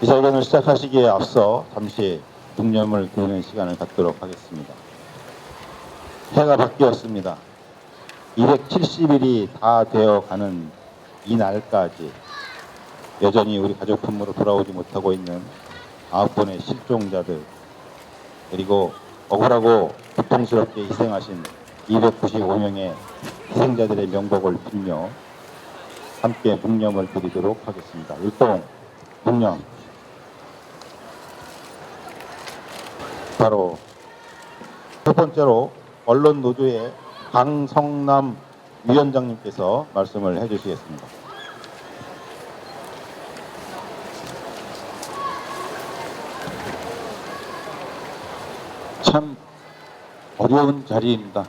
기자회견을 시작하시기에 앞서 잠시 묵념을 드리는 시간을 갖도록 하겠습니다. 해가 바뀌었습니다. 270일이 다 되어가는 이 날까지 여전히 우리 가족 품으로 돌아오지 못하고 있는 9번의 실종자들, 그리고 억울하고 고통스럽게 희생하신 295명의 희생자들의 명복을 빌며 함께 묵념을 드리도록 하겠습니다. 율동 묵념. 바로 첫 번째로 언론노조의 강성남 위원장님께서 말씀을 해주시겠습니다. 참 어려운 자리입니다.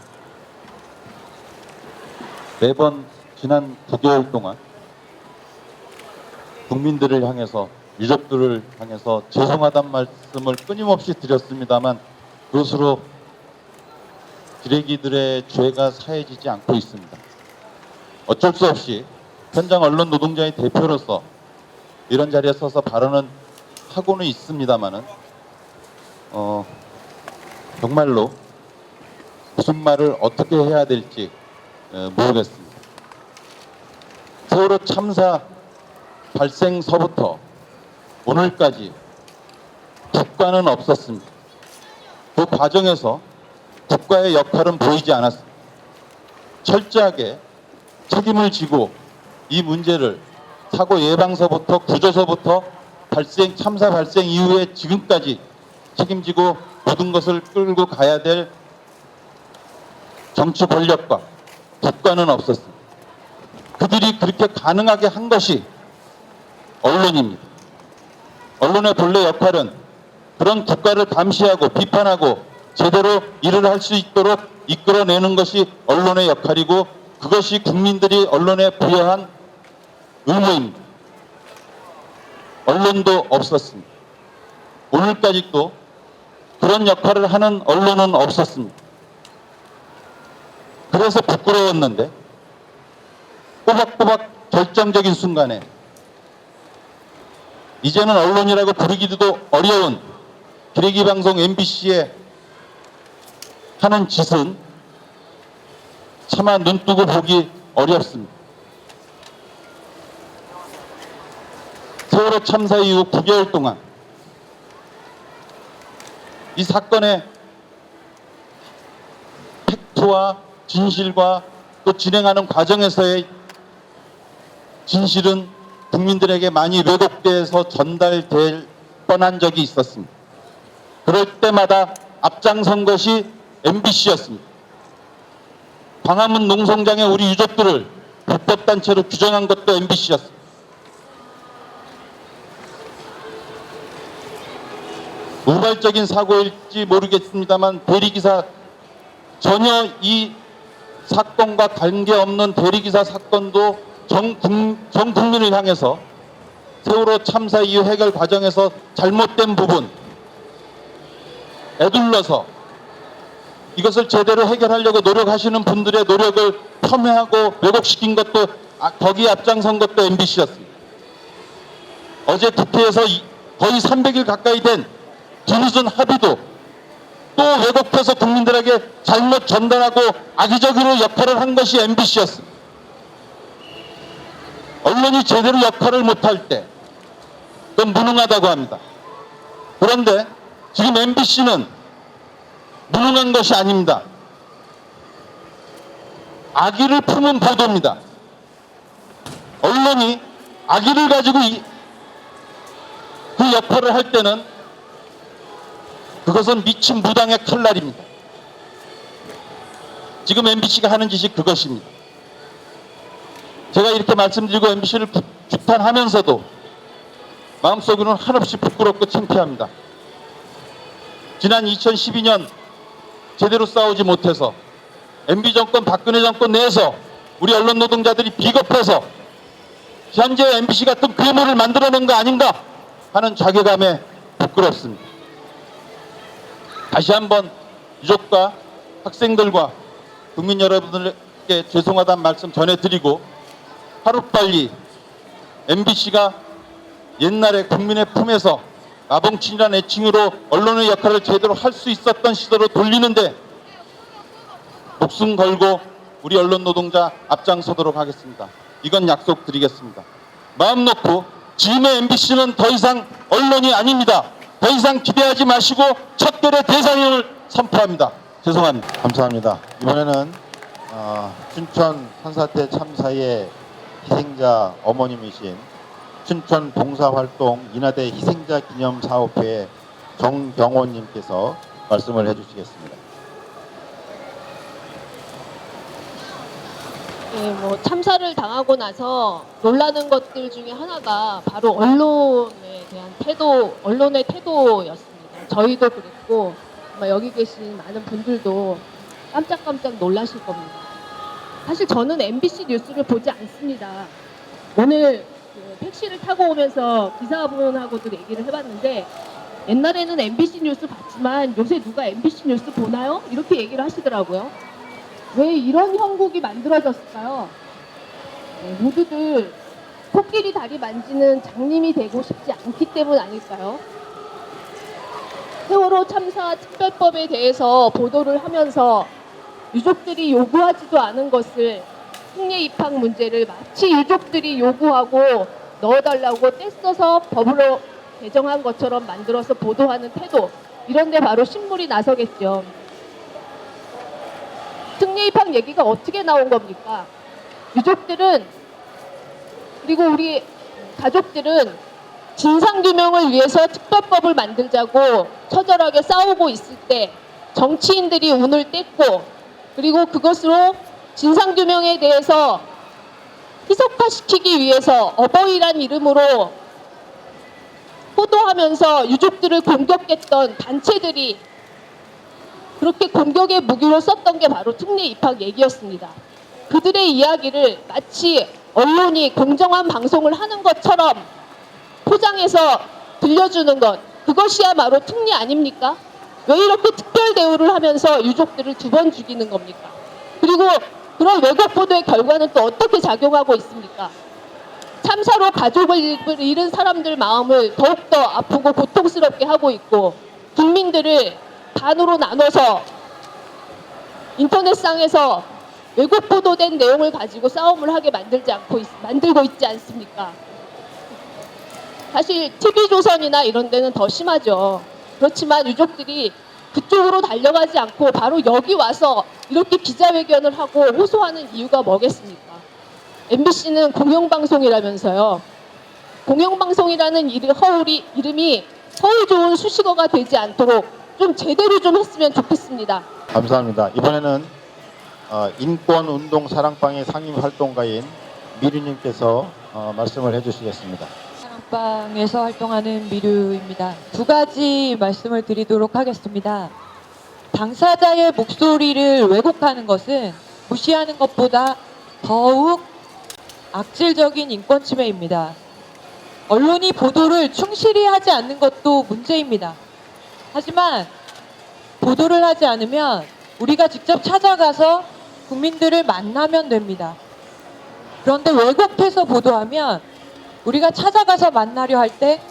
매번 지난 9개월 동안 국민들을 향해서, 유족들을 향해서 죄송하다는 말씀을 끊임없이 드렸습니다만 그것으로 기레기들의 죄가 사해지지 않고 있습니다. 어쩔 수 없이 현장 언론 노동자의 대표로서 이런 자리에 서서 발언은 하고는 있습니다만은 정말로 무슨 말을 어떻게 해야 될지 모르겠습니다. 세월호 참사 발생서부터 오늘까지 국가는 없었습니다. 그 과정에서 국가의 역할은 보이지 않았습니다. 철저하게 책임을 지고 이 문제를 사고 예방서부터 구조서부터 참사 발생 이후에 지금까지 책임지고 모든 것을 끌고 가야 될 정치 권력과 국가는 없었습니다. 그들이 그렇게 가능하게 한 것이 언론입니다. 언론의 본래 역할은 그런 국가를 감시하고 비판하고 제대로 일을 할 수 있도록 이끌어내는 것이 언론의 역할이고, 그것이 국민들이 언론에 부여한 의무입니다. 언론도 없었습니다. 오늘까지도 그런 역할을 하는 언론은 없었습니다. 그래서 부끄러웠는데 꼬박꼬박 결정적인 순간에 이제는 언론이라고 부르기도 어려운 기레기 방송 MBC에 하는 짓은 차마 눈뜨고 보기 어렵습니다. 세월호 참사 이후 9개월 동안 이 사건의 팩트와 진실과 또 진행하는 과정에서의 진실은 국민들에게 많이 왜곡돼서 전달될 뻔한 적이 있었습니다. 그럴 때마다 앞장선 것이 MBC였습니다. 광화문 농성장의 우리 유족들을 불법단체로 규정한 것도 MBC였습니다. 우발적인 사고일지 모르겠습니다만 대리기사, 전혀 이 사건과 관계없는 대리기사 사건도 전 국민을 향해서 세월호 참사 이후 해결 과정에서 잘못된 부분, 에둘러서 이것을 제대로 해결하려고 노력하시는 분들의 노력을 폄훼하고 왜곡시킨 것도, 거기에 앞장선 것도 MBC였습니다. 어제 국회에서 거의 300일 가까이 된 뒤늦은 합의도 또 왜곡해서 국민들에게 잘못 전달하고 악의적으로 역할을 한 것이 MBC였습니다. 언론이 제대로 역할을 못할 때 그건 무능하다고 합니다. 그런데 지금 MBC는 무능한 것이 아닙니다. 악의를 품은 보도입니다. 언론이 악의를 가지고 그 역할을 할 때는 그것은 미친 무당의 칼날입니다. 지금 MBC가 하는 짓이 그것입니다. 제가 이렇게 말씀드리고 MBC를 규탄하면서도 마음속으로는 한없이 부끄럽고 창피합니다. 지난 2012년 제대로 싸우지 못해서 MB 정권, 박근혜 정권 내에서 우리 언론 노동자들이 비겁해서 현재 MBC 같은 괴물을 만들어낸 거 아닌가 하는 자괴감에 부끄럽습니다. 다시 한번 유족과 학생들과 국민 여러분들께 죄송하다는 말씀 전해드리고, 하루빨리 MBC가 옛날에 국민의 품에서 마봉친이라는 애칭으로 언론의 역할을 제대로 할 수 있었던 시대로 돌리는데 목숨 걸고 우리 언론 노동자 앞장서도록 하겠습니다. 이건 약속드리겠습니다. 마음 놓고 지금의 MBC는 더 이상 언론이 아닙니다. 더 이상 기대하지 마시고 척결의 대상을 선포합니다. 죄송합니다. 감사합니다. 이번에는 춘천 산사태 참사의 희생자 어머님이신 춘천 봉사활동 인하대 희생자 기념사업회 정경원님께서 말씀을 해주시겠습니다. 네, 뭐 참사를 당하고 나서 놀라는 것들 중에 하나가 바로 언론에 대한 태도, 언론의 태도였습니다. 저희도 그랬고 아마 여기 계신 많은 분들도 깜짝깜짝 놀라실 겁니다. 사실 저는 MBC 뉴스를 보지 않습니다. 오늘 그 택시를 타고 오면서 기사분하고도 얘기를 해봤는데 옛날에는 MBC 뉴스 봤지만 요새 누가 MBC 뉴스 보나요? 이렇게 얘기를 하시더라고요. 왜 이런 형국이 만들어졌을까요? 네, 모두들 코끼리 다리 만지는 장님이 되고 싶지 않기 때문 아닐까요? 세월호 참사 특별법에 대해서 보도를 하면서 유족들이 요구하지도 않은 것을 특례 입학 문제를 마치 유족들이 요구하고 넣어달라고 떼써서 법으로 개정한 것처럼 만들어서 보도하는 태도, 이런 데 바로 신물이 나서겠죠. 특례 입학 얘기가 어떻게 나온 겁니까? 유족들은, 그리고 우리 가족들은 진상규명을 위해서 특별법을 만들자고 처절하게 싸우고 있을 때 정치인들이 운을 뗐고, 그리고 그것으로 진상규명에 대해서 희석화시키기 위해서 어버이란 이름으로 호도하면서 유족들을 공격했던 단체들이 그렇게 공격의 무기로 썼던 게 바로 특례 입학 얘기였습니다. 그들의 이야기를 마치 언론이 공정한 방송을 하는 것처럼 포장해서 들려주는 것, 그것이야말로 특례 아닙니까? 왜 이렇게 특별 대우를 하면서 유족들을 두 번 죽이는 겁니까? 그리고 그런 왜곡 보도의 결과는 또 어떻게 작용하고 있습니까? 참사로 가족을 잃은 사람들 마음을 더욱더 아프고 고통스럽게 하고 있고, 국민들을 반으로 나눠서 인터넷상에서 왜곡 보도된 내용을 가지고 싸움을 하게 만들고 있지 않습니까? 사실 TV조선이나 이런 데는 더 심하죠. 그렇지만 유족들이 그쪽으로 달려가지 않고 바로 여기 와서 이렇게 기자회견을 하고 호소하는 이유가 뭐겠습니까? MBC는 공영방송이라면서요. 공영방송이라는 이름이 허울 좋은 수식어가 되지 않도록 좀 제대로 좀 했으면 좋겠습니다. 감사합니다. 이번에는 인권운동 사랑방의 상임활동가인 미류님께서 말씀을 해주시겠습니다. 사랑방에서 활동하는 미류입니다. 두 가지 말씀을 드리도록 하겠습니다. 당사자의 목소리를 왜곡하는 것은 무시하는 것보다 더욱 악질적인 인권 침해입니다. 언론이 보도를 충실히 하지 않는 것도 문제입니다. 하지만 보도를 하지 않으면 우리가 직접 찾아가서 국민들을 만나면 됩니다. 그런데 왜곡해서 보도하면 우리가 찾아가서 만나려 할 때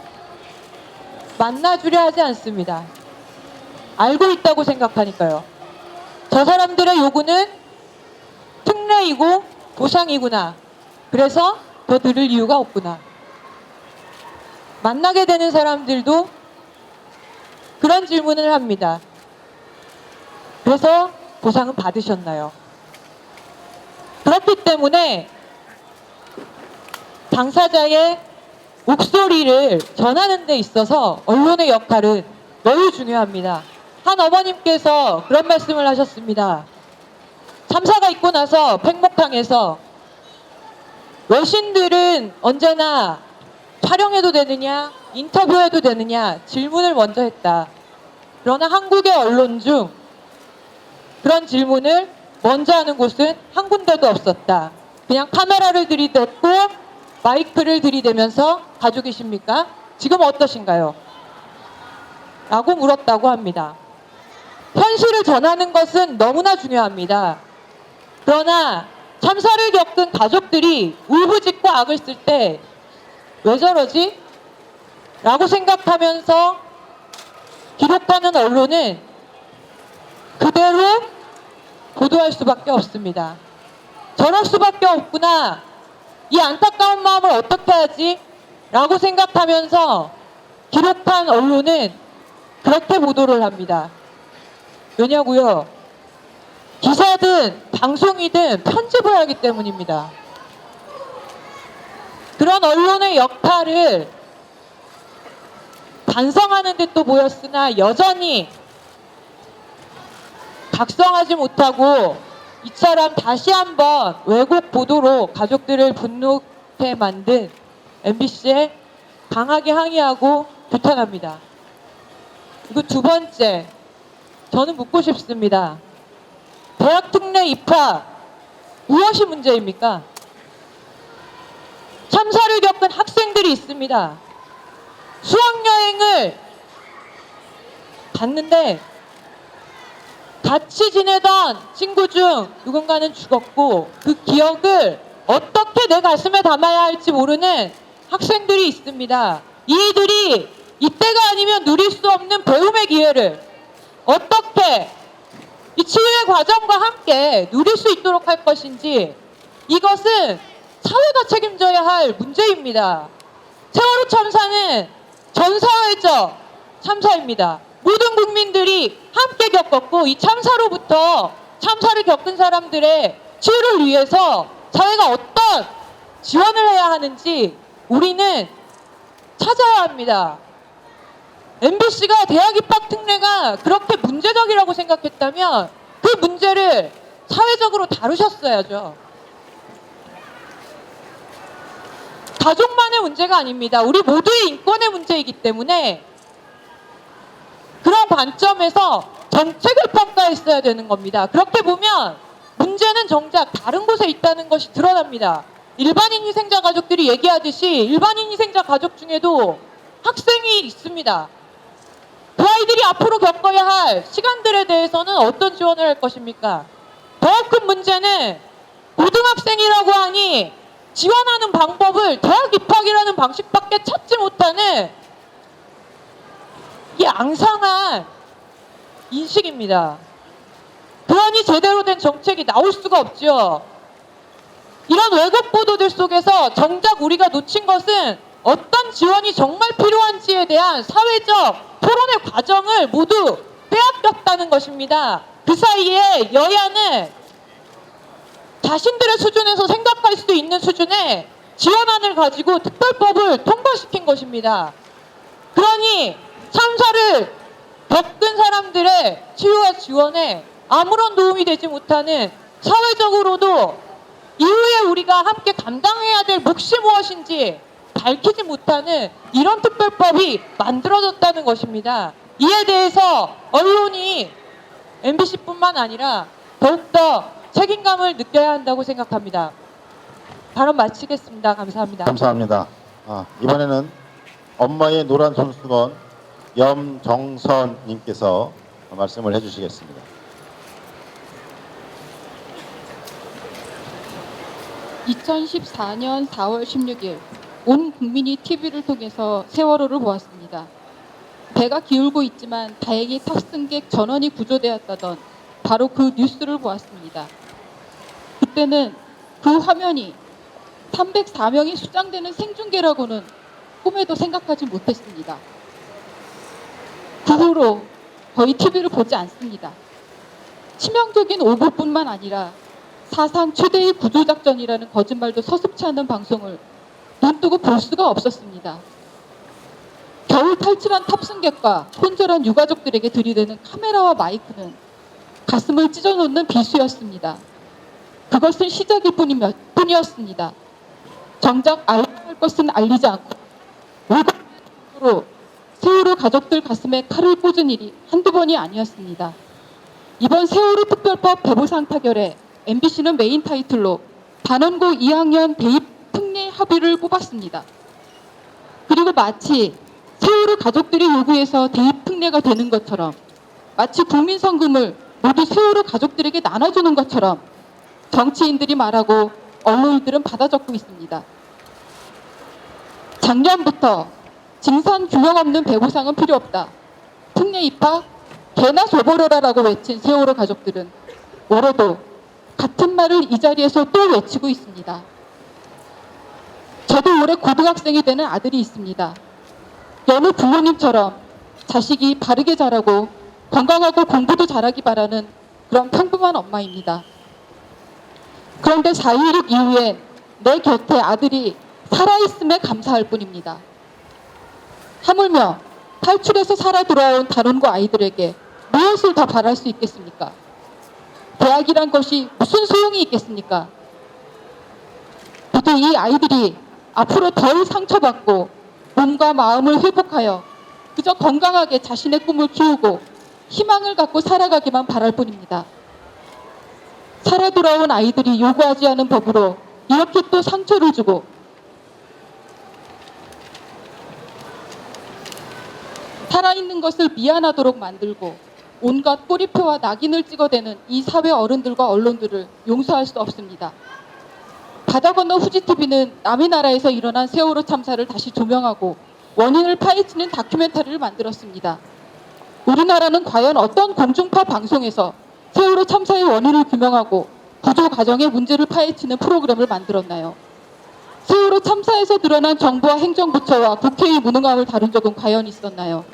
만나주려 하지 않습니다. 알고 있다고 생각하니까요. 저 사람들의 요구는 특례이고 보상이구나. 그래서 더 들을 이유가 없구나. 만나게 되는 사람들도 그런 질문을 합니다. 그래서 보상은 받으셨나요? 그렇기 때문에 당사자의 목소리를 전하는 데 있어서 언론의 역할은 매우 중요합니다. 한 어머님께서 그런 말씀을 하셨습니다. 참사가 있고 나서 팽목항에서 외신들은 언제나 촬영해도 되느냐, 인터뷰해도 되느냐 질문을 먼저 했다. 그러나 한국의 언론 중 그런 질문을 먼저 하는 곳은 한 군데도 없었다. 그냥 카메라를 들이댔고 마이크를 들이대면서 가족이십니까? 지금 어떠신가요? 라고 물었다고 합니다. 현실을 전하는 것은 너무나 중요합니다. 그러나 참사를 겪은 가족들이 울부짖고 악을 쓸 때 왜 저러지? 라고 생각하면서 기록하는 언론은 그대로 보도할 수밖에 없습니다. 저럴 수밖에 없구나. 이 안타까운 마음을 어떻게 하지? 라고 생각하면서 기록한 언론은 그렇게 보도를 합니다. 왜냐고요? 기사든 방송이든 편집을 하기 때문입니다. 그런 언론의 역할을 반성하는 데 또 모였으나 여전히 각성하지 못하고 이처럼 다시 한번 왜곡 보도로 가족들을 분노케 만든 MBC에 강하게 항의하고 규탄합니다. 그리고 두 번째, 저는 묻고 싶습니다. 대학 특례 입학 무엇이 문제입니까? 참사를 겪은 학생들이 있습니다. 수학여행을 갔는데 같이 지내던 친구 중 누군가는 죽었고 그 기억을 어떻게 내 가슴에 담아야 할지 모르는 학생들이 있습니다. 이들이 이때가 아니면 누릴 수 없는 배움의 기회를 어떻게 이 치유의 과정과 함께 누릴 수 있도록 할 것인지, 이것은 사회가 책임져야 할 문제입니다. 세월호 참사는 전 사회적 참사입니다. 모든 국민들이 함께 겪었고 이 참사로부터 참사를 겪은 사람들의 치유를 위해서 사회가 어떤 지원을 해야 하는지 우리는 찾아야 합니다. MBC가 대학 입학 특례가 그렇게 문제적이라고 생각했다면 그 문제를 사회적으로 다루셨어야죠. 가족만의 문제가 아닙니다. 우리 모두의 인권의 문제이기 때문에 그런 관점에서 정책을 평가했어야 되는 겁니다. 그렇게 보면 문제는 정작 다른 곳에 있다는 것이 드러납니다. 일반인 희생자 가족들이 얘기하듯이 일반인 희생자 가족 중에도 학생이 있습니다. 그 아이들이 앞으로 겪어야 할 시간들에 대해서는 어떤 지원을 할 것입니까? 더 큰 문제는 고등학생이라고 하니 지원하는 방법을 대학 입학이라는 방식밖에 찾지 못하는 이 앙상한 인식입니다. 그러니 제대로 된 정책이 나올 수가 없죠. 이런 왜곡 보도들 속에서 정작 우리가 놓친 것은 어떤 지원이 정말 필요한지에 대한 사회적 토론의 과정을 모두 빼앗겼다는 것입니다. 그 사이에 여야는 자신들의 수준에서 생각할 수 있는 수준의 지원안을 가지고 특별법을 통과시킨 것입니다. 그러니 참사를 겪은 사람들의 치유와 지원에 아무런 도움이 되지 못하는, 사회적으로도 이후에 우리가 함께 감당해야 될 몫이 무엇인지 밝히지 못하는 이런 특별법이 만들어졌다는 것입니다. 이에 대해서 언론이 MBC뿐만 아니라 더욱더 책임감을 느껴야 한다고 생각합니다. 발언 마치겠습니다. 감사합니다. 감사합니다. 이번에는 엄마의 노란 손수건 염정선님께서 말씀을 해주시겠습니다. (2014년 4월 16일) 온 국민이 TV를 통해서 세월호를 보았습니다. 배가 기울고 있지만 다행히 탑승객 전원이 구조되었다던 바로 그 뉴스를 보았습니다. 그때는 그 화면이 304명이 수장되는 생중계라고는 꿈에도 생각하지 못했습니다. 그 후로 거의 TV를 보지 않습니다. 치명적인 오보뿐만 아니라 사상 최대의 구조작전이라는 거짓말도 서슴지 않은 방송을 눈뜨고 볼 수가 없었습니다. 겨우 탈출한 탑승객과 혼절한 유가족들에게 들이대는 카메라와 마이크는 가슴을 찢어놓는 비수였습니다. 그것은 시작일 뿐이었습니다. 정작 알려야 할 것은 알리지 않고 왜곡으로 세월호 가족들 가슴에 칼을 꽂은 일이 한두 번이 아니었습니다. 이번 세월호 특별법 배부상 타결에 MBC는 메인 타이틀로 단원고 2학년 대입 특례 합의를 뽑았습니다. 그리고 마치 세월호 가족들이 요구해서 대입 특례가 되는 것처럼, 마치 국민성금을 모두 세월호 가족들에게 나눠주는 것처럼 정치인들이 말하고 언론들은 받아 적고 있습니다. 작년부터 징산 규명 없는 배보상은 필요 없다. 특례 입학 개나 줘버려라라고 외친 세월호 가족들은 올해도 같은 말을 이 자리에서 또 외치고 있습니다. 저도 올해 고등학생이 되는 아들이 있습니다. 여느 부모님처럼 자식이 바르게 자라고 건강하고 공부도 잘하기 바라는 그런 평범한 엄마입니다. 그런데 4.16 이후엔 내 곁에 아들이 살아있음에 감사할 뿐입니다. 하물며 탈출해서 살아 돌아온 단원고 아이들에게 무엇을 더 바랄 수 있겠습니까? 대학이란 것이 무슨 소용이 있겠습니까? 부디 이 아이들이 앞으로 덜 상처받고 몸과 마음을 회복하여 그저 건강하게 자신의 꿈을 키우고 희망을 갖고 살아가기만 바랄 뿐입니다. 살아 돌아온 아이들이 요구하지 않은 법으로 이렇게 또 상처를 주고 살아있는 것을 미안하도록 만들고 온갖 꼬리표와 낙인을 찍어대는 이 사회 어른들과 언론들을 용서할 수 없습니다. 바다 건너 후지TV는 남의 나라에서 일어난 세월호 참사를 다시 조명하고 원인을 파헤치는 다큐멘터리를 만들었습니다. 우리나라는 과연 어떤 공중파 방송에서 세월호 참사의 원인을 규명하고 구조 과정의 문제를 파헤치는 프로그램을 만들었나요? 세월호 참사에서 드러난 정부와 행정부처와 국회의 무능함을 다룬 적은 과연 있었나요?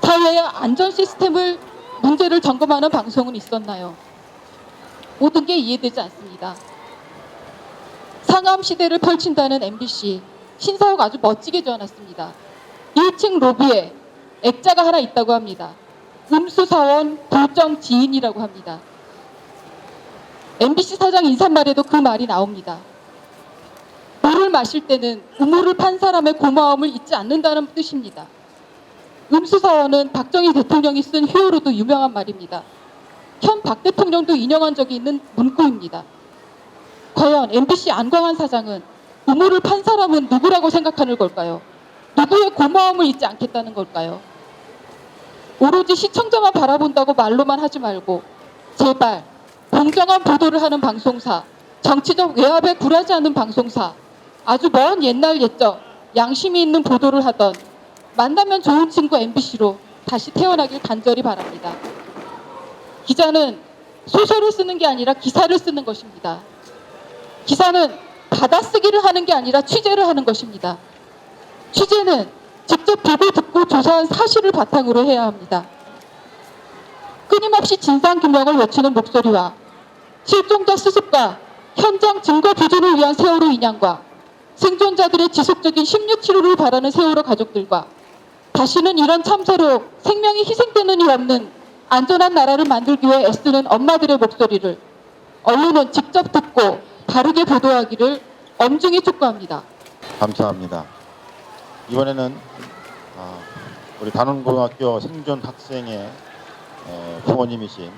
사회의 안전 시스템을 문제를 점검하는 방송은 있었나요? 모든 게 이해되지 않습니다. 상암 시대를 펼친다는 MBC 신사옥 아주 멋지게 지어놨습니다. 1층 로비에 액자가 하나 있다고 합니다. 음수사원 불정 지인이라고 합니다. MBC 사장 인사말에도 그 말이 나옵니다. 물을 마실 때는 우물을 판 사람의 고마움을 잊지 않는다는 뜻입니다. 음수사원은 박정희 대통령이 쓴 효로도 유명한 말입니다. 현 박 대통령도 인용한 적이 있는 문구입니다. 과연 MBC 안광한 사장은 우물을 판 사람은 누구라고 생각하는 걸까요? 누구의 고마움을 잊지 않겠다는 걸까요? 오로지 시청자만 바라본다고 말로만 하지 말고 제발 공정한 보도를 하는 방송사, 정치적 외압에 굴하지 않는 방송사, 아주 먼 옛날 옛적 양심이 있는 보도를 하던 만나면 좋은 친구 MBC로 다시 태어나길 간절히 바랍니다. 기자는 소설을 쓰는 게 아니라 기사를 쓰는 것입니다. 기사는 받아쓰기를 하는 게 아니라 취재를 하는 것입니다. 취재는 직접 보고 듣고 조사한 사실을 바탕으로 해야 합니다. 끊임없이 진상규명을 외치는 목소리와 실종자 수습과 현장 증거 보존을 위한 세월호 인양과 생존자들의 지속적인 심리치료를 바라는 세월호 가족들과 다시는 이런 참사로 생명이 희생되는 일 없는 안전한 나라를 만들기 위해 애쓰는 엄마들의 목소리를 언론은 직접 듣고 바르게 보도하기를 엄중히 촉구합니다. 감사합니다. 이번에는 우리 단원고등학교 생존 학생의 부모님이신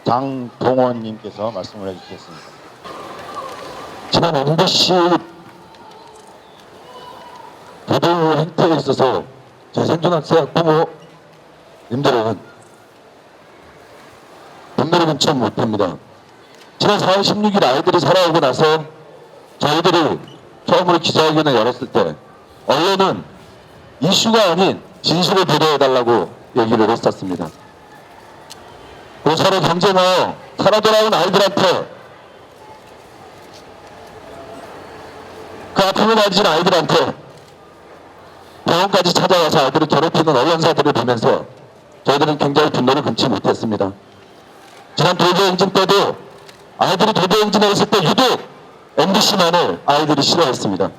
장동원님께서 말씀을 해주시겠습니다. 지난 MBC 보도 행태에 있어서 제 생존학생 부모님들은 분노를 금치 못합니다. 지난 4월 16일 아이들이 살아오고 나서 저희들이 처음으로 기자회견을 열었을 때 언론은 이슈가 아닌 진실을 보도해달라고 얘기를 했었습니다. 그 서로 경쟁하여 살아 돌아온 아이들한테 그 아픔을 가진 아이들한테 병원까지 찾아와서 아이들을 괴롭히는 언론사들을 보면서 저희들은 굉장히 분노를 금치 못했습니다. 지난 도보행진 때도 아이들이 도보행진을 했을 때 유독 MBC만을 아이들이 싫어했습니다.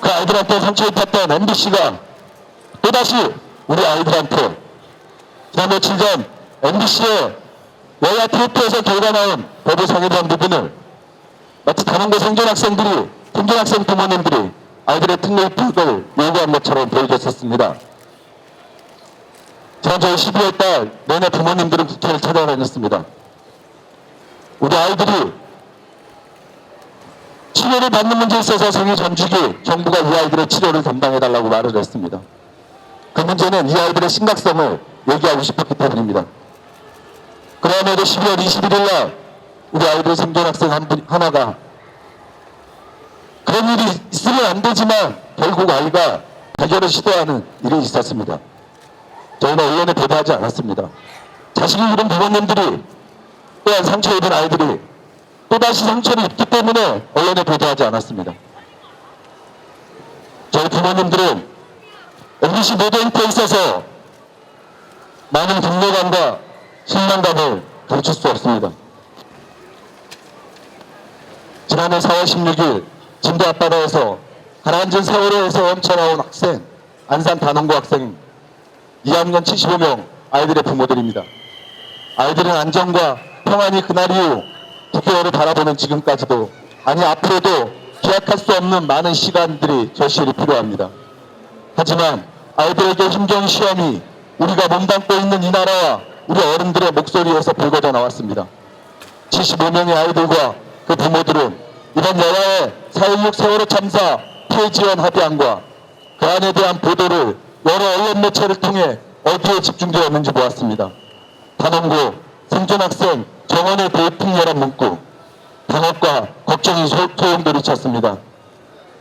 그 아이들한테 상처 입혔던 MBC가 또다시 우리 아이들한테 지난 며칠 전 MBC의 여야 TF에서 결과 나온 배보상에 대한 부분을 마치 단원고 생존학생들이 생존학생 부모님들이 아이들의 특례 입학을 요구한 것처럼 보여줬었습니다. 지난 저희 12월달 내내 부모님들은 국회를 찾아다녔습니다. 우리 아이들이 치료를 받는 문제에 있어서 생애 전주기 정부가 이 아이들의 치료를 담당해달라고 말을 했습니다. 그 문제는 이 아이들의 심각성을 얘기하고 싶었기 때문입니다. 그러면도 12월 21일 날 우리 아이들 생존학생 하나가 그런 일이 있으면 안 되지만 결국 아이가 자결을 시도하는 일이 있었습니다. 저희는 언론에 보도하지 않았습니다. 자식을 잃은 부모님들이 또한 상처 입은 아이들이 또다시 상처를 입기 때문에 언론에 보도하지 않았습니다. 저희 부모님들은 MBC 모델한테 있어서 많은 분노감과 실망감을 감출 수 없습니다. 지난해 4월 16일 진도 앞바다에서 가라앉은 세월호에서 헤엄쳐나온 학생, 안산 단원고 학생 2학년 75명 아이들의 부모들입니다. 아이들은 안전과 평안이 그날 이후 9개월을 바라보는 지금까지도, 아니 앞으로도 기약할 수 없는 많은 시간들이 절실히 필요합니다. 하지만 아이들에게 힘겨운 시험이 우리가 몸담고 있는 이 나라와 우리 어른들의 목소리에서 불거져 나왔습니다. 75명의 아이들과 그 부모들은 이번 여야의 4.16 세월호 참사 피해 지원 합의안과 그 안에 대한 보도를 여러 언론 매체를 통해 어디에 집중되었는지 보았습니다. 단원고 생존학생 정원의 대풍이라는 문구, 당혹과 걱정이 소용돌이쳤습니다.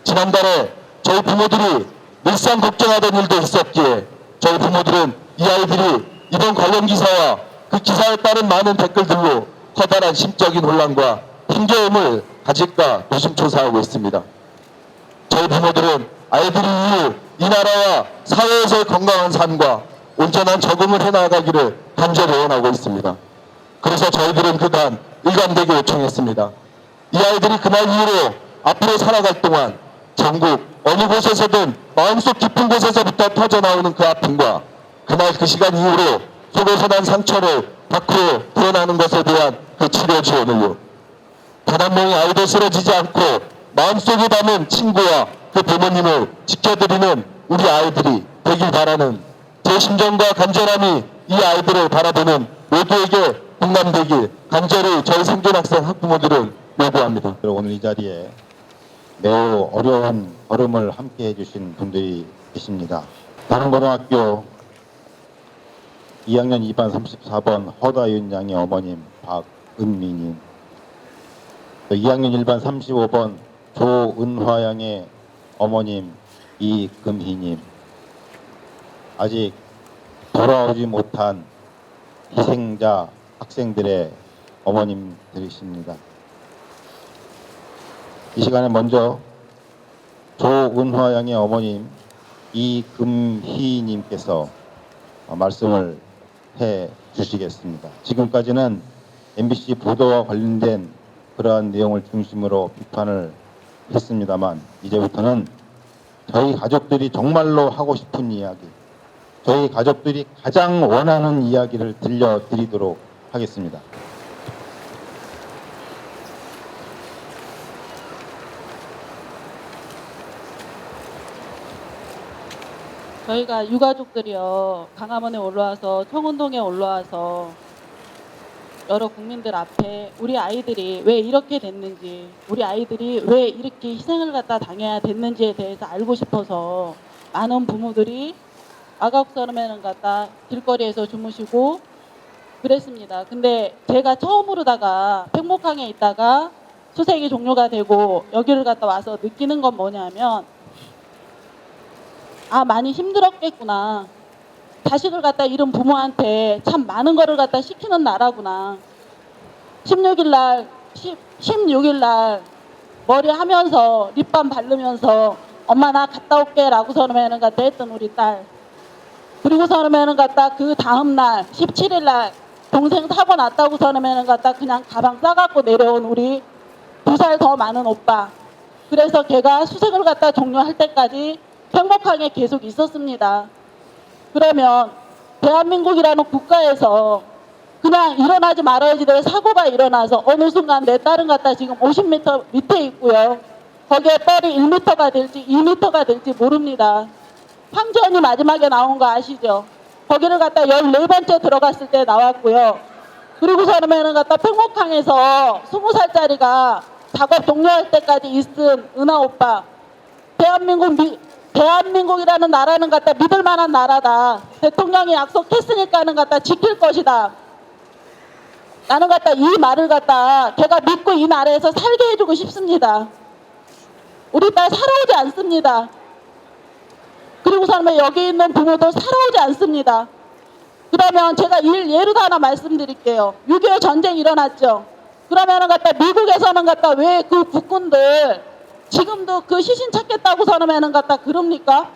지난달에 저희 부모들이 일상 걱정하던 일도 있었기에 저희 부모들은 이 아이들이 이번 관련 기사와 그 기사에 따른 많은 댓글들로 커다란 심적인 혼란과 힘겨움을 가질까 노심초사하고 있습니다. 저희 부모들은 아이들이 이후 이 나라와 사회에서의 건강한 삶과 온전한 적응을 해나가기를 간절히 원하고 있습니다. 그래서 저희들은 그간 일관되게 요청했습니다. 이 아이들이 그날 이후로 앞으로 살아갈 동안 전국 어느 곳에서든 마음속 깊은 곳에서부터 터져나오는 그 아픔과 그날 그 시간 이후로 속에서 난 상처를 밖으로 드러나는 것에 대한 그 치료 지원을요. 단 한 명의 아이도 쓰러지지 않고 마음속에 담은 친구와 그 부모님을 지켜드리는 우리 아이들이 되길 바라는 제 심정과 간절함이 이 아이들을 바라보는 모두에게 공감되길 간절히 저희 생존학생 학부모들은 요구합니다. 오늘 이 자리에 매우 어려운 걸음을 함께 해주신 분들이 계십니다. 단원고등학교 2학년 2반 34번 허다윤 양의 어머님 박은미님, 또 2학년 1반 35번 조은화 양의 어머님 이금희님, 아직 돌아오지 못한 희생자 학생들의 어머님들이십니다. 이 시간에 먼저 조은화 양의 어머님 이금희님께서 말씀을 해 주시겠습니다. 지금까지는 MBC 보도와 관련된 그러한 내용을 중심으로 비판을 했습니다만, 이제부터는 저희 가족들이 정말로 하고 싶은 이야기, 저희 가족들이 가장 원하는 이야기를 들려드리도록 하겠습니다. 저희가 유가족들이요, 강화문에 올라와서 청운동에 올라와서 여러 국민들 앞에 우리 아이들이 왜 이렇게 됐는지, 우리 아이들이 왜 이렇게 희생을 갖다 당해야 됐는지에 대해서 알고 싶어서 많은 부모들이 아가국사름에는 갖다 길거리에서 주무시고 그랬습니다. 근데 제가 처음으로다가 팽목항에 있다가 수색이 종료가 되고 여기를 갔다 와서 느끼는 건 뭐냐면, 아, 많이 힘들었겠구나. 자식을 갖다 잃은 부모한테 참 많은 거를 갖다 시키는 나라구나. 16일 날 머리 하면서 립밤 바르면서 엄마 나 갔다 올게 라고 서름에는 갖다 했던 우리 딸. 그리고 서름에는 갖다 그 다음 날 17일 날 동생 사고 났다고 서름에는 갖다 그냥 가방 싸갖고 내려온 우리 2살 더 많은 오빠. 그래서 걔가 수색을 갖다 종료할 때까지 팽목항에 계속 있었습니다. 그러면 대한민국이라는 국가에서 그냥 일어나지 말아야지 될 사고가 일어나서 어느 순간 내 딸은 갖다 지금 50m 밑에 있고요. 거기에 뻘이 1m가 될지 2m가 될지 모릅니다. 황재현이 마지막에 나온 거 아시죠? 거기를 갖다 14번째 들어갔을 때 나왔고요. 그리고서는 갖다 팽목항에서 20살짜리가 작업 종료할 때까지 있은 은하 오빠. 대한민국이라는 나라는 갖다 믿을 만한 나라다. 대통령이 약속했으니까는 갖다 지킬 것이다. 나는 갖다 이 말을 갖다 걔가 믿고 이 나라에서 살게 해주고 싶습니다. 우리 딸 살아오지 않습니다. 그리고서는 여기 있는 부모들 살아오지 않습니다. 그러면 제가 예로 하나 말씀드릴게요. 6.25 전쟁 일어났죠. 그러면은 갖다 미국에서는 갖다 왜 그 국군들 지금도 그 시신 찾겠다고 서면은 갖다 그럽니까?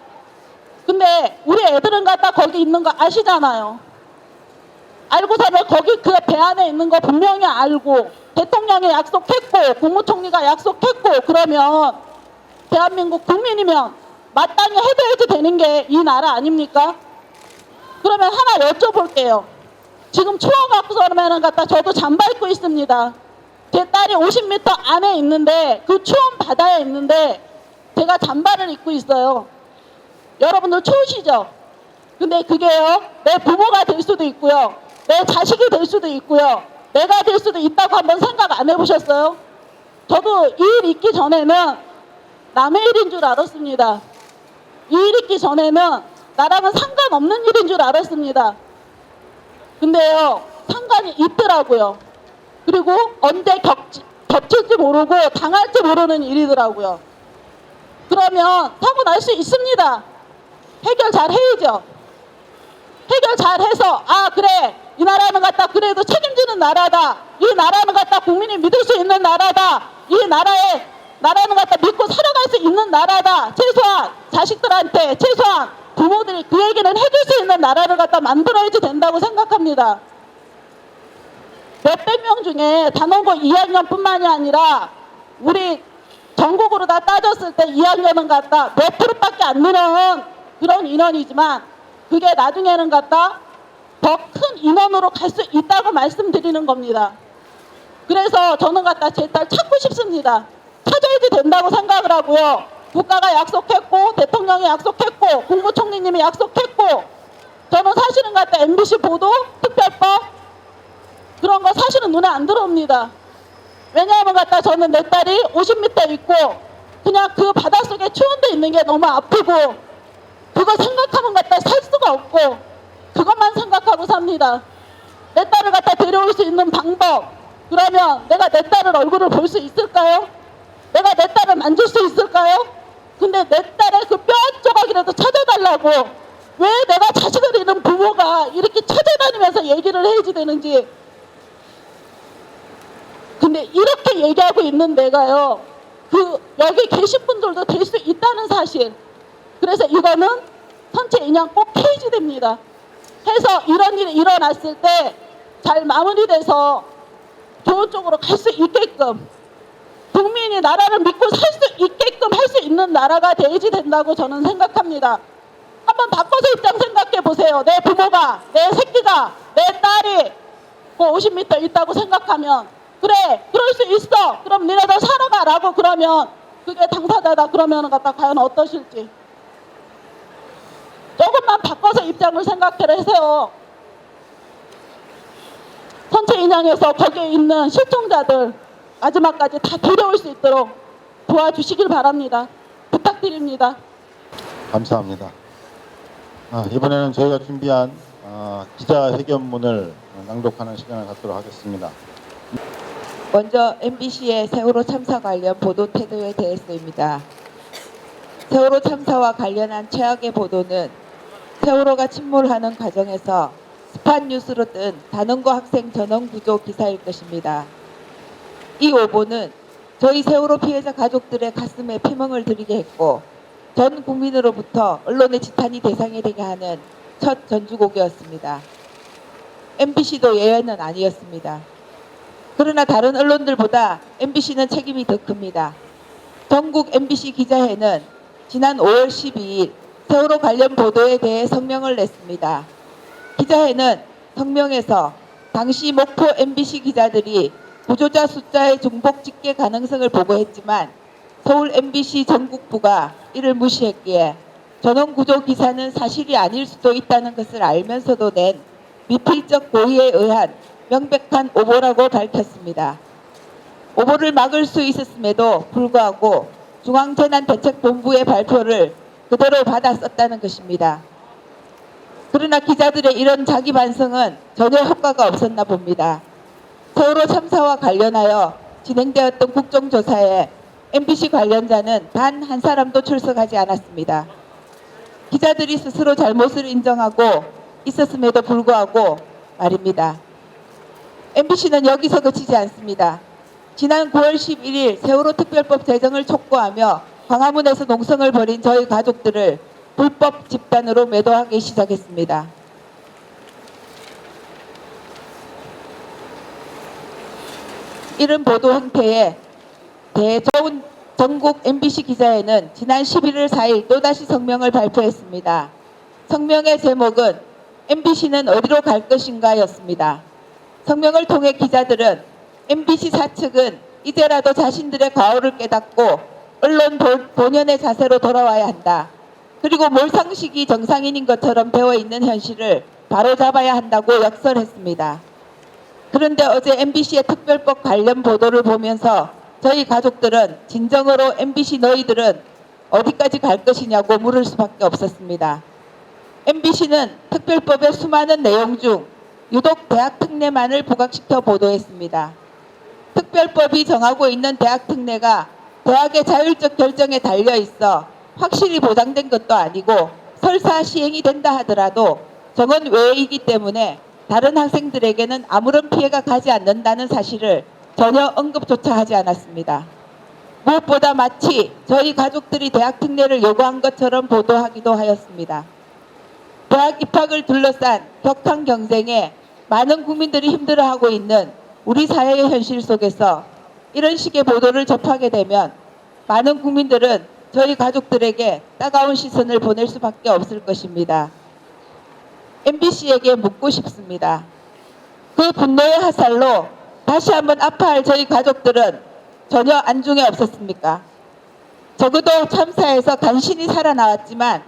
근데 우리 애들은 갖다 거기 있는 거 아시잖아요. 알고서는 거기 그 배 안에 있는 거 분명히 알고 대통령이 약속했고 국무총리가 약속했고 그러면 대한민국 국민이면 마땅히 해줘야지 되는 게 이 나라 아닙니까? 그러면 하나 여쭤볼게요. 지금 추워갖고서 그러면은 갖다 저도 잠바 입고 있습니다. 제 딸이 50m 안에 있는데 그 추운 바다에 있는데 제가 잠바를 입고 있어요. 여러분들 추우시죠? 근데 그게요 내 부모가 될 수도 있고요 내 자식이 될 수도 있고요 내가 될 수도 있다고 한번 생각 안 해보셨어요? 저도 이 일 있기 전에는 남의 일인 줄 알았습니다. 이 일 있기 전에는 나랑은 상관없는 일인 줄 알았습니다. 근데요 상관이 있더라고요. 그리고 언제 겹칠지 모르고 당할지 모르는 일이더라고요. 그러면 사고 날 수 있습니다. 해결 잘 해야죠. 해결 잘 해서 아 그래 이 나라는 갖다 그래도 책임지는 나라다. 이 나라는 갖다 국민이 믿을 수 있는 나라다. 이 나라는 갖다 믿고 살아갈 수 있는 나라다. 최소한 자식들한테 최소한 부모들이 그 얘기는 해줄 수 있는 나라를 갖다 만들어야지 된다고 생각합니다. 몇백 명 중에 단원고 2학년뿐만이 아니라 우리 전국으로 다 따졌을 때 2학년은 갖다 몇 프로밖에 안 되는 그런 인원이지만 그게 나중에는 갖다 더 큰 인원으로 갈 수 있다고 말씀드리는 겁니다. 그래서 저는 갖다 제 딸 찾고 싶습니다. 찾아야지 된다고 생각을 하고요. 국가가 약속했고 대통령이 약속했고 국무총리님이 약속했고 저는 사실은 갖다 MBC 보도 특별법 그런 거 사실은 눈에 안 들어옵니다. 왜냐하면 갖다 저는 내 딸이 50m 있고 그냥 그 바닷속에 추운 데 있는 게 너무 아프고 그거 생각하면 갖다 살 수가 없고 그것만 생각하고 삽니다. 내 딸을 갖다 데려올 수 있는 방법 그러면 내가 내 딸을 얼굴을 볼 수 있을까요? 내가 내 딸을 만질 수 있을까요? 근데 내 딸의 그 뼈 한 조각이라도 찾아달라고 왜 내가 자식을 잃은 부모가 이렇게 찾아다니면서 얘기를 해야지 되는지. 근데 이렇게 얘기하고 있는 내가요 그 여기 계신 분들도 될 수 있다는 사실. 그래서 이거는 선체 인양 꼭 해야지 됩니다. 해서 이런 일이 일어났을 때 잘 마무리돼서 좋은 쪽으로 갈 수 있게끔 국민이 나라를 믿고 살 수 있게끔 할 수 있는 나라가 돼야지 된다고 저는 생각합니다. 한번 바꿔서 입장 생각해 보세요. 내 부모가 내 새끼가 내 딸이 그 50m 있다고 생각하면 그래 그럴 수 있어 그럼 니네들 살아가라고 그러면 그게 당사자다 그러면 갖다 과연 어떠실지 조금만 바꿔서 입장을 생각해 보세요. 선체 인양해서 거기에 있는 실종자들 마지막까지 다 데려올 수 있도록 도와주시길 바랍니다. 부탁드립니다. 감사합니다. 이번에는 저희가 준비한 기자회견문을 낭독하는 시간을 갖도록 하겠습니다. 먼저 MBC의 세월호 참사 관련 보도 태도에 대해서입니다. 세월호 참사와 관련한 최악의 보도는 세월호가 침몰하는 과정에서 스팟뉴스로 뜬 단원고 학생 전원 구조 기사일 것입니다. 이 오보는 저희 세월호 피해자 가족들의 가슴에 피멍을 들이게 했고 전 국민으로부터 언론의 지탄이 대상이 되게 하는 첫 전주곡이었습니다. MBC도 예외는 아니었습니다. 그러나 다른 언론들보다 MBC는 책임이 더 큽니다. 전국 MBC 기자회는 지난 5월 12일 세월호 관련 보도에 대해 성명을 냈습니다. 기자회는 성명에서 당시 목포 MBC 기자들이 구조자 숫자의 중복 집계 가능성을 보고했지만 서울 MBC 전국부가 이를 무시했기에 전원 구조 기사는 사실이 아닐 수도 있다는 것을 알면서도 낸 미필적 고의에 의한 명백한 오보라고 밝혔습니다. 오보를 막을 수 있었음에도 불구하고 중앙재난대책본부의 발표를 그대로 받아 썼다는 것입니다. 그러나 기자들의 이런 자기 반성은 전혀 효과가 없었나 봅니다. 세월호 참사와 관련하여 진행되었던 국정조사에 MBC 관련자는 단 한 사람도 출석하지 않았습니다. 기자들이 스스로 잘못을 인정하고 있었음에도 불구하고 말입니다. MBC는 여기서 그치지 않습니다. 지난 9월 11일 세월호 특별법 제정을 촉구하며 광화문에서 농성을 벌인 저희 가족들을 불법 집단으로 매도하기 시작했습니다. 이런 보도 행태에 대해 전국 MBC 기자회는 지난 11월 4일 또다시 성명을 발표했습니다. 성명의 제목은 MBC는 어디로 갈 것인가 였습니다. 성명을 통해 기자들은 MBC 사측은 이제라도 자신들의 과오를 깨닫고 언론 본연의 자세로 돌아와야 한다. 그리고 몰상식이 정상인인 것처럼 되어있는 현실을 바로잡아야 한다고 역설했습니다. 그런데 어제 MBC의 특별법 관련 보도를 보면서 저희 가족들은 진정으로 MBC 너희들은 어디까지 갈 것이냐고 물을 수밖에 없었습니다. MBC는 특별법의 수많은 내용 중 유독 대학 특례만을 부각시켜 보도했습니다. 특별법이 정하고 있는 대학 특례가 대학의 자율적 결정에 달려 있어 확실히 보장된 것도 아니고 설사 시행이 된다 하더라도 정원 외이기 때문에 다른 학생들에게는 아무런 피해가 가지 않는다는 사실을 전혀 언급조차 하지 않았습니다. 무엇보다 마치 저희 가족들이 대학 특례를 요구한 것처럼 보도하기도 하였습니다. 대학 입학을 둘러싼 격한 경쟁에 많은 국민들이 힘들어하고 있는 우리 사회의 현실 속에서 이런 식의 보도를 접하게 되면 많은 국민들은 저희 가족들에게 따가운 시선을 보낼 수밖에 없을 것입니다. MBC에게 묻고 싶습니다. 그 분노의 화살로 다시 한번 아파할 저희 가족들은 전혀 안중에 없었습니까? 적어도 참사에서 간신히 살아나왔지만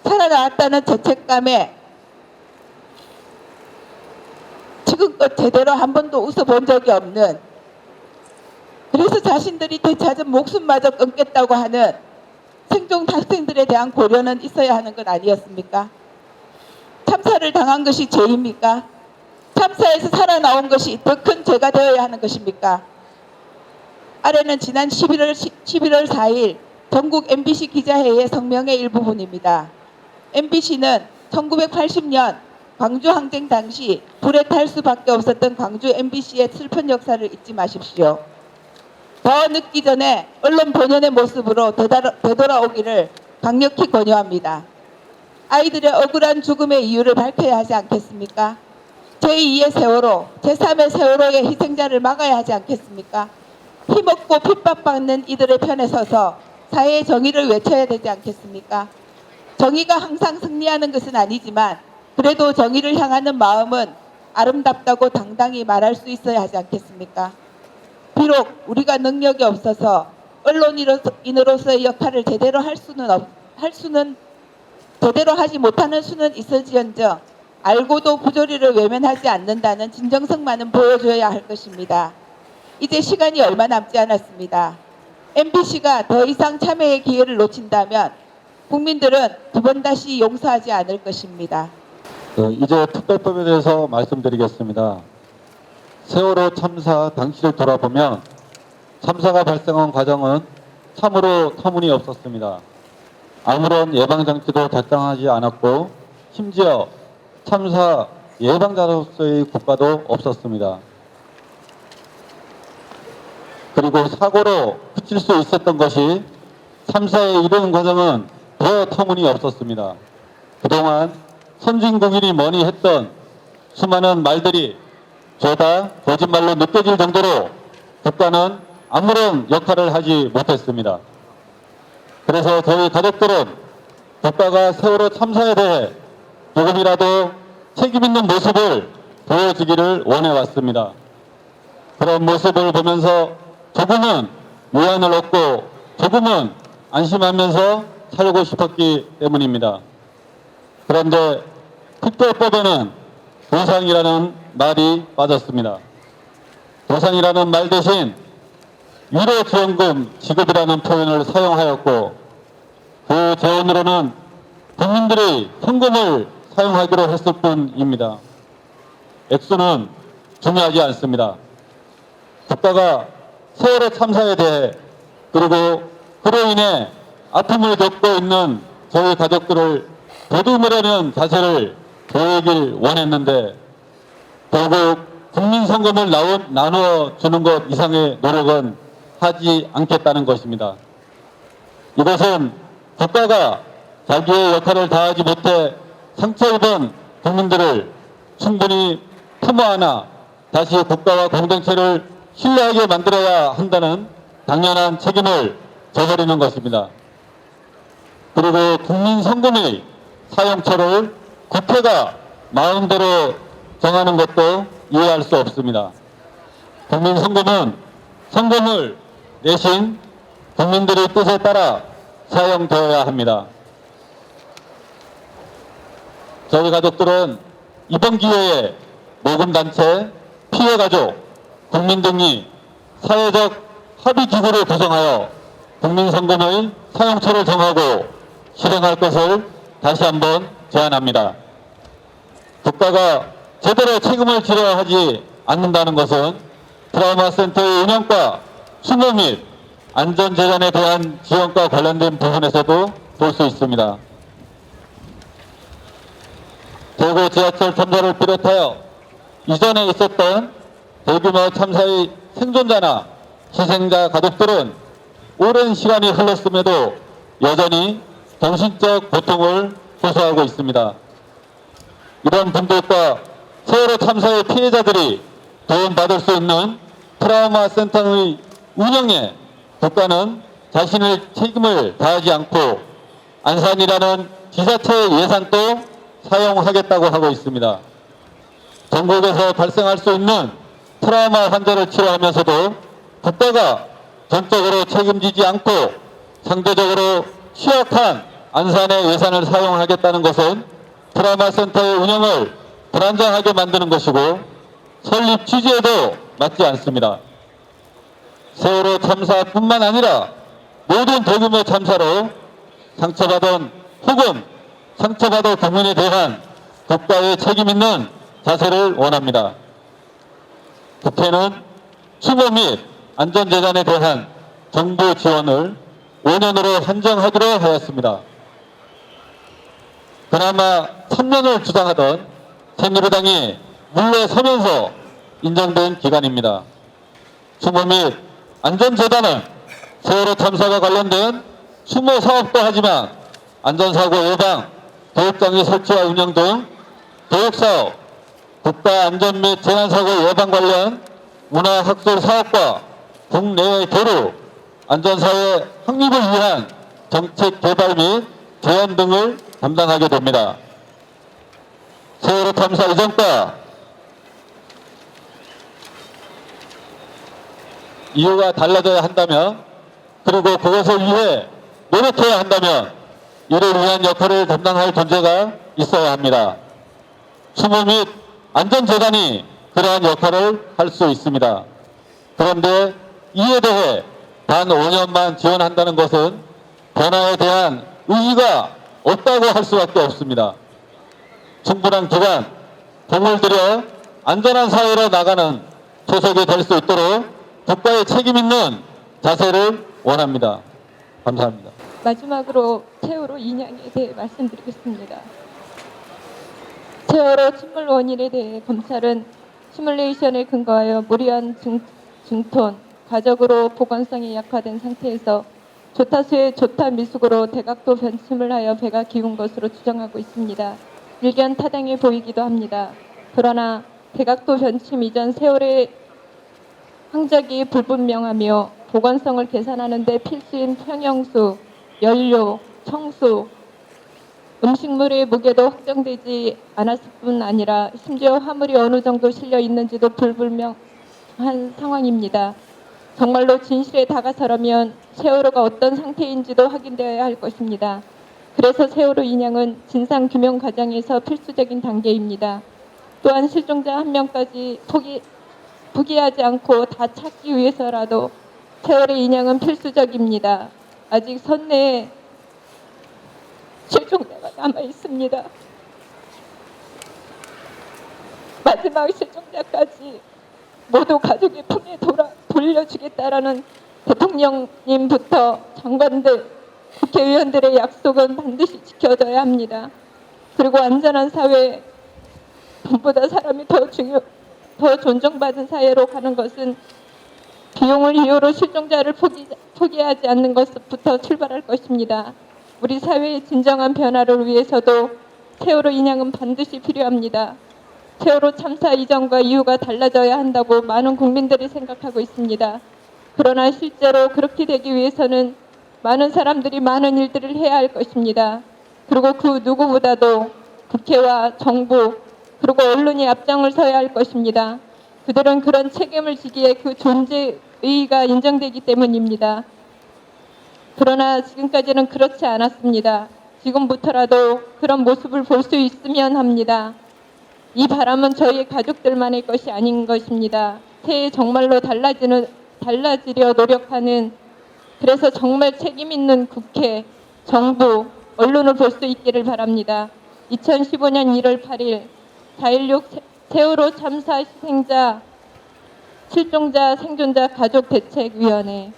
살아나왔다는 죄책감에 지금껏 제대로 한 번도 웃어본 적이 없는, 그래서 자신들이 되찾은 목숨마저 끊겠다고 하는 생존 학생들에 대한 고려는 있어야 하는 것 아니었습니까? 참사를 당한 것이 죄입니까? 참사에서 살아나온 것이 더 큰 죄가 되어야 하는 것입니까? 아래는 지난 11월 4일 전국 MBC 기자회의 성명의 일부분입니다. MBC는 1980년 광주 항쟁 당시 불에 탈 수밖에 없었던 광주 MBC의 슬픈 역사를 잊지 마십시오. 더 늦기 전에 언론 본연의 모습으로 되돌아오기를 강력히 권유합니다. 아이들의 억울한 죽음의 이유를 밝혀야 하지 않겠습니까? 제2의 세월호, 제3의 세월호의 희생자를 막아야 하지 않겠습니까? 힘없고 핍박받는 이들의 편에 서서 사회의 정의를 외쳐야 되지 않겠습니까? 정의가 항상 승리하는 것은 아니지만 그래도 정의를 향하는 마음은 아름답다고 당당히 말할 수 있어야 하지 않겠습니까? 비록 우리가 능력이 없어서 언론인으로서의 역할을 제대로 제대로 하지 못하는 수는 있을지언정 알고도 부조리를 외면하지 않는다는 진정성만은 보여줘야 할 것입니다. 이제 시간이 얼마 남지 않았습니다. MBC가 더 이상 참여의 기회를 놓친다면 국민들은 두 번 다시 용서하지 않을 것입니다. 이제 특별법에 대해서 말씀드리겠습니다. 세월호 참사 당시를 돌아보면 참사가 발생한 과정은 참으로 터무니없었습니다. 아무런 예방장치도 작동하지 않았고 심지어 참사 예방자로서의 국가도 없었습니다. 그리고 사고로 그칠 수 있었던 것이 참사에 이르는 과정은 더 터무니없었습니다. 그동안 선진국인이 뭐니 했던 수많은 말들이 죄다 거짓말로 느껴질 정도로 국가는 아무런 역할을 하지 못했습니다. 그래서 저희 가족들은 국가가 세월호 참사에 대해 조금이라도 책임있는 모습을 보여주기를 원해왔습니다. 그런 모습을 보면서 조금은 위안을 얻고 조금은 안심하면서 살고 싶었기 때문입니다. 그런데 특별법에는 보상이라는 말이 빠졌습니다. 보상이라는 말 대신 위로지원금 지급이라는 표현을 사용하였고 그 재원으로는 국민들이 현금을 사용하기로 했을 뿐입니다. 액수는 중요하지 않습니다. 국가가 세월호 참사에 대해 그리고 그로 인해 아픔을 겪고 있는 저희 가족들을 보듬으려는 자세를 보이길 원했는데 결국 국민성금을 나눠주는 것 이상의 노력은 하지 않겠다는 것입니다. 이것은 국가가 자기의 역할을 다하지 못해 상처 입은 국민들을 충분히 품어 안아 다시 국가와 공동체를 신뢰하게 만들어야 한다는 당연한 책임을 져버리는 것입니다. 그리고 국민성금의 사용처를 국회가 마음대로 정하는 것도 이해할 수 없습니다. 국민성금은 성금을 내신 국민들의 뜻에 따라 사용되어야 합니다. 저희 가족들은 이번 기회에 모금단체, 피해가족, 국민 등이 사회적 합의기구를 구성하여 국민성금의 사용처를 정하고 실행할 것을 다시 한번 제안합니다. 국가가 제대로 책임을 지려야 하지 않는다는 것은 트라우마 센터의 운영과 추모 및 안전재단에 대한 지원과 관련된 부분에서도 볼 수 있습니다. 대구 지하철 참사를 비롯하여 이전에 있었던 대규모 참사의 생존자나 희생자 가족들은 오랜 시간이 흘렀음에도 여전히 정신적 고통을 호소하고 있습니다. 이런 분들과 세월호 참사의 피해자들이 도움받을 수 있는 트라우마 센터의 운영에 국가는 자신의 책임을 다하지 않고 안산이라는 지자체의 예산도 사용하겠다고 하고 있습니다. 전국에서 발생할 수 있는 트라우마 환자를 치료하면서도 국가가 전적으로 책임지지 않고 상대적으로 취약한 안산의 예산을 사용하겠다는 것은 트라우마 센터의 운영을 불안정하게 만드는 것이고 설립 취지에도 맞지 않습니다. 세월호 참사뿐만 아니라 모든 대규모 참사로 상처받은 혹은 상처받은 국민에 대한 국가의 책임 있는 자세를 원합니다. 국회는 추모 및 안전재단에 대한 정부 지원을 5년으로 한정하기로 하였습니다. 그나마 3년을 주장하던 새누리당이 물러서면서 인정된 기간입니다. 추모 및 안전재단은 세월호 참사와 관련된 추모 사업도 하지만 안전사고 예방, 교육장치 설치와 운영 등 교육사업, 국가안전 및 재난사고 예방 관련 문화학술 사업과 국내외 교류, 안전사회 확립을 위한 정책 개발 및 제안 등을 담당하게 됩니다. 세월호 참사 이전과 이유가 달라져야 한다면 그리고 그것을 위해 노력해야 한다면 이를 위한 역할을 담당할 존재가 있어야 합니다. 추모 및 안전재단이 그러한 역할을 할 수 있습니다. 그런데 이에 대해 단 5년만 지원한다는 것은 변화에 대한 의지가 없다고 할 수밖에 없습니다. 충분한 기간, 공을 들여 안전한 사회로 나가는 초석이 될 수 있도록 국가의 책임 있는 자세를 원합니다. 감사합니다. 마지막으로 세월호 인양에 대해 말씀드리겠습니다. 세월호 침몰 원인에 대해 검찰은 시뮬레이션에 근거하여 무리한 증톤, 가적으로 보건성이 약화된 상태에서 조타수의 조타 미숙으로 대각도 변침을 하여 배가 기운 것으로 추정하고 있습니다. 일견 타당해 보이기도 합니다. 그러나 대각도 변침 이전 세월의 항적이 불분명하며 보건성을 계산하는 데 필수인 평형수, 연료, 청수, 음식물의 무게도 확정되지 않았을 뿐 아니라 심지어 화물이 어느 정도 실려 있는지도 불분명한 상황입니다. 정말로 진실에 다가서려면 세월호가 어떤 상태인지도 확인되어야 할 것입니다. 그래서 세월호 인양은 진상규명 과정에서 필수적인 단계입니다. 또한 실종자 한 명까지 포기하지 않고 다 찾기 위해서라도 세월호 인양은 필수적입니다. 아직 선내에 실종자가 남아 있습니다. 마지막 실종자까지 모두 가족의 품에 돌려주겠다라는 대통령님부터 장관들, 국회의원들의 약속은 반드시 지켜져야 합니다. 그리고 안전한 사회, 돈보다 사람이 더 존중받은 사회로 가는 것은 비용을 이유로 실종자를 포기하지 않는 것부터 출발할 것입니다. 우리 사회의 진정한 변화를 위해서도 세월호 인양은 반드시 필요합니다. 세월호 참사 이전과 이후가 달라져야 한다고 많은 국민들이 생각하고 있습니다. 그러나 실제로 그렇게 되기 위해서는 많은 사람들이 많은 일들을 해야 할 것입니다. 그리고 그 누구보다도 국회와 정부 그리고 언론이 앞장을 서야 할 것입니다. 그들은 그런 책임을 지기에 그 존재의의가 인정되기 때문입니다. 그러나 지금까지는 그렇지 않았습니다. 지금부터라도 그런 모습을 볼 수 있으면 합니다. 이 바람은 저희의 가족들만의 것이 아닌 것입니다. 새해 정말로 달라지려 노력하는, 그래서 정말 책임 있는 국회, 정부, 언론을 볼 수 있기를 바랍니다. 2015년 1월 8일 4.16 세월호 참사 희생자, 실종자, 생존자 가족대책위원회.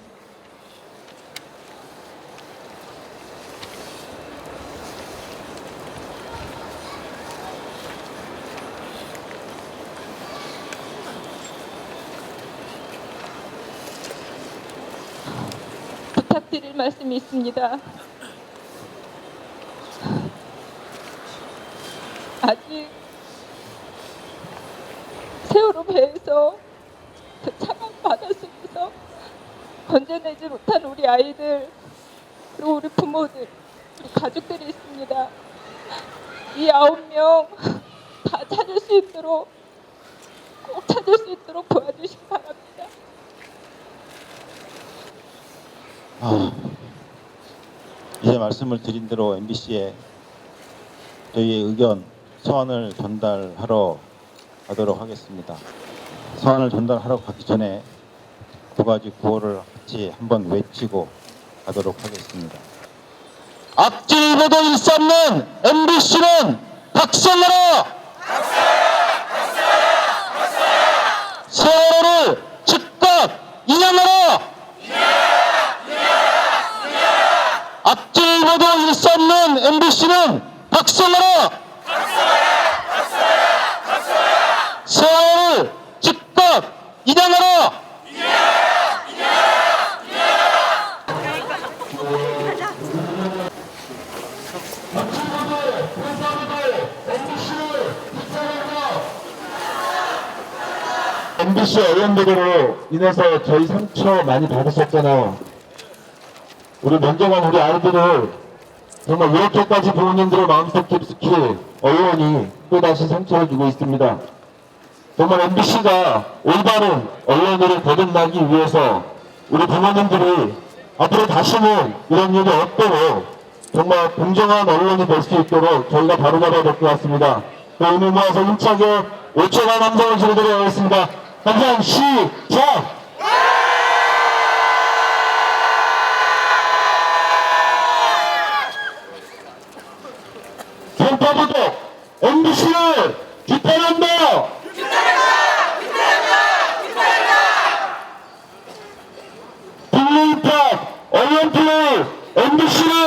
부탁드릴 말씀이 있습니다. 아직 세월호 배에서 그 차가운 바다 속에서 건져내지 못한 우리 아이들, 그리고 우리 부모들, 우리 가족들이 있습니다. 이 9명 다 찾을 수 있도록, 꼭 찾을 수 있도록 도와주시기 바랍니다. 이제 말씀을 드린 대로 MBC에 저희의 의견, 서한을 전달하러 가도록 하겠습니다. 서한을 전달하러 가기 전에 두 가지 구호를 같이 한번 외치고 가도록 하겠습니다. 악질보도 일삼는 MBC는 박살나라! 세월호를 즉각 인양하라! 악질보도 일삼는 MBC는 박살나라! 세월호를 즉각 인양하라! MBC 언론들으로 인해서 저희 상처 많이 받으셨잖아요. 우리 먼저만 우리 아이들을 정말 이렇게까지 부모님들의 마음속 깊숙이 언론이 또다시 상처를 주고 있습니다. 정말 MBC가 올바른 언론으로 거듭나기 위해서 우리 부모님들이 앞으로 다시는 이런 일이 없도록 정말 공정한 언론이 될 수 있도록 저희가 바로잡아야 될 것 같습니다. 그 의미 모아서 힘차게 5초간 함성을 지르도록 하겠습니다. 함성 시작! 전파부도 MBC를 비판한다! 빌리팝 언론 플레이 MBC를